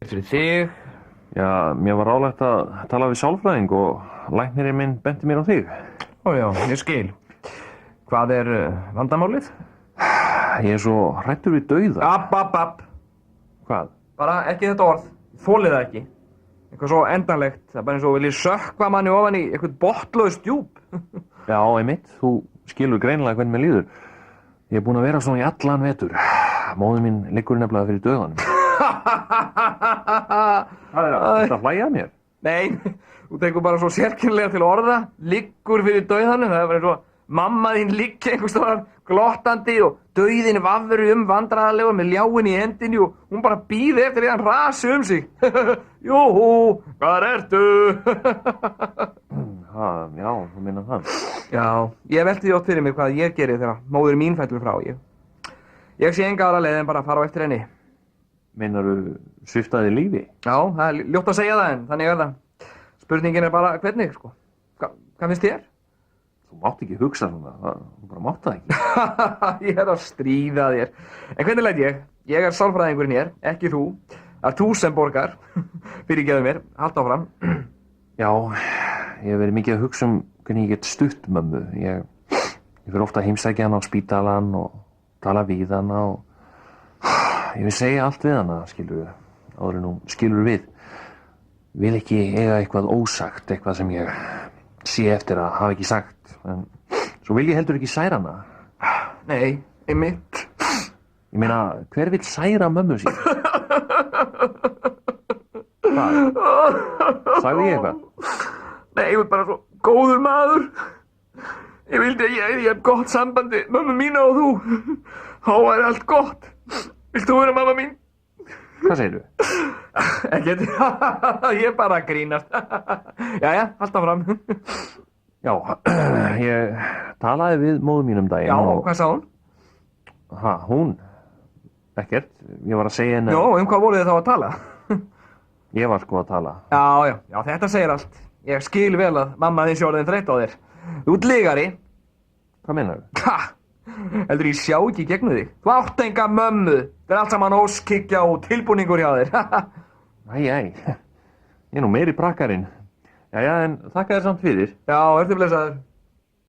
Fyrir þig. Já, mér var ráðlagt að tala við sálfræðing og læknirinn minn benti mér á þig. Ó já, ég skil. Hvað er vandamálið? Ég er svo hræddur við dauða. App. Hvað? Bara ekki þetta orð. Þolið það ekki. Eitthvað svo endanlegt. Það er bara eins og viljið sökkva manni ofan í eitthvað botnlaust djúp. Já, einmitt. Þú skilur greinilega hvernig mér líður. Ég er búinn að vera svona í allan vetur. Móðir mín liggur nefnilega fyrir dauðanum. Það er að hlæja að mér. Nei, þú tekur bara svo sérkennilega til orða. Liggur fyrir dauðanum. Það er bara eins og mamma þín liggi einhvers staðar glottandi og dauðin vafri vandræðalegur með ljáin í hendinni og hún bara bíði eftir því að hann rasi sig. Júhú, hvar ertu? Já, þú minna það. Já, ég velti því oft fyrir mig hvað ég geri þegar móðir mín fellur frá. Ég sé enga aðra leið en bara að fara á eftir henni. Meinaru sviftaði lífi? Já, það er ljótt að segja það en þannig er það. Spurningin er bara hvernig, sko. Hvað finnst þér? Þú mátt ekki hugsa svona, þú bara mátt það ekki. Ég er að stríða þér. En hvernig læt ég? Ég er sálfræðingurinn hér, ekki þú. Það er þú sem borgar. Fyrirgefðu mér, haltu áfram. Já, ég hef verið mikið að hugsa hvernig ég get stutt mömmu. Ég fyrir ofta að heimsækja hana á spítalan og tala við hana og ég vil segja allt við hana, skilur áður en hún skilur við. Vil ekki eiga eitthvað ósagt, eitthvað sem ég sé eftir að hafa ekki sagt. En svo vil ég heldur ekki særa hana. Nei, einmitt. Ég meina, hver vill særa mömmu sín? Hvað? Sagði ég eitthvað? Nei, ég er bara svo góður maður. Ég vildi að ég hef gott sambandi, mömmu mína og þú. Þá væri allt gott. Vilt þú vera mamma mín? Hvað segirðu? Ekkert, ég er bara að grínast. Jæja, haltu áfram. Já, ég talaði við móður mín daginn. Já, og hvað sagði hún? Hún? Ekkert, ég var að segja henni. Já, hvað voruð þið þá að tala? Ég var sko að tala. Já, þetta segir allt. Ég skil vel að mamma þín sé orðin þreytt á þér. Þú ert lygari. Hvað meinarðu? Heldur ég sjá ekki gegnum þig? Þú átt enga mömmu. Það er allt saman óskikja og tilbúningur hjá þér. Æ, ég er nú meiri prakkarinn. Jæja, en þakka þér samt fyrir. Já, ertu blessaður.